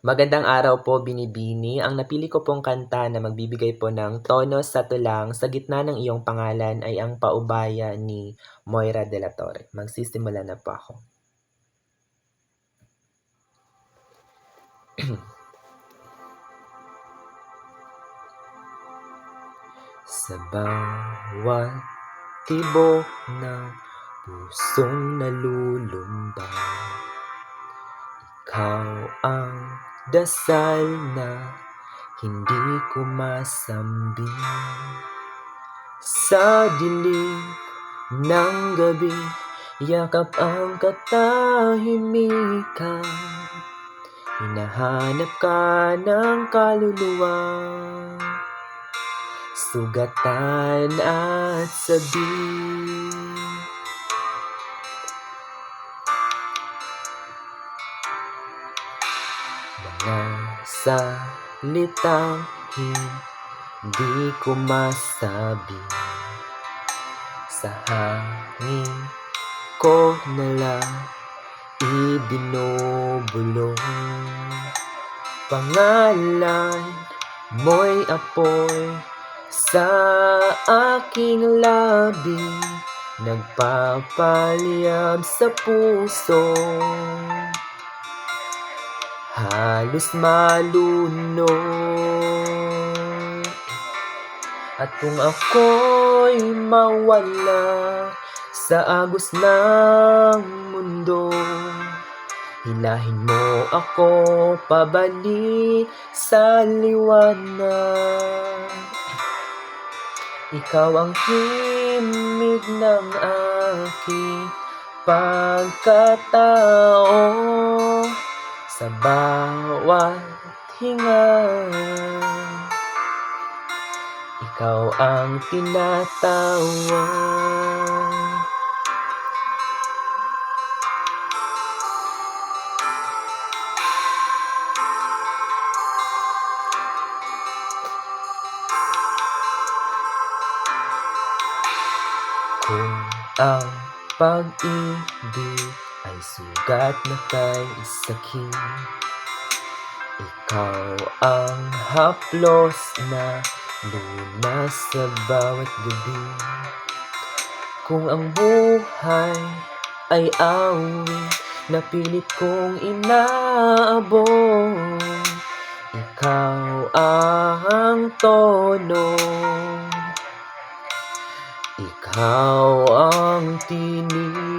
Magandang araw po, Binibini. Ang napili ko pong kanta na magbibigay po ng tono sa tulang sa gitna ng iyong pangalan ay ang Paubaya ni Moira de la Torre. Magsisimula na po ako. Sa bawat tibok ng pusong nalulumbay, ikaw ang dasal na hindi ko masambing. Sa dilim ng gabi, yakap ang katahimikan. Hinahanap ka ng kaluluwa, sugatan at sabi. Mga salitang hindi ko masabi, sa hangin ko nalang ibinubulong. Pangalan mo'y apoy sa aking labi, nagpapaliyab sa puso, halos malunod. At kung ako'y mawala sa agos ng mundo, hilahin mo ako pabalik sa liwanag. Ikaw ang himig ng aking pagkatao, sa bawat hinga ikaw ang tinatawag. Kung ang pag-ibig ay sugat na kay sakit, ikaw ang haplos na lunas sa bawat gabi. Kung ang buhay ay awit na pilit kong inaabot, ikaw ang tono, ikaw ang tinig.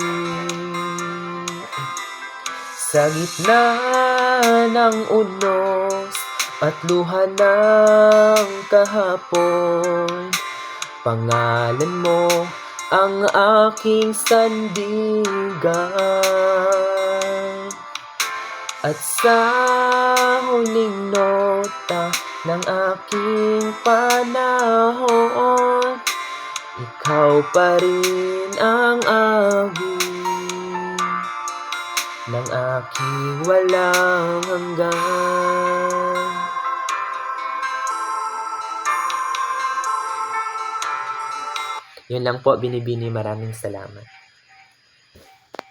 Sa gitna ng unos at luha ng kahapon, pangalan mo ang aking sandigan. At sa huling nota ng aking panahon, ikaw pa rin ang awit ng aking walang hanggan. Yun lang po, Binibini. Maraming salamat.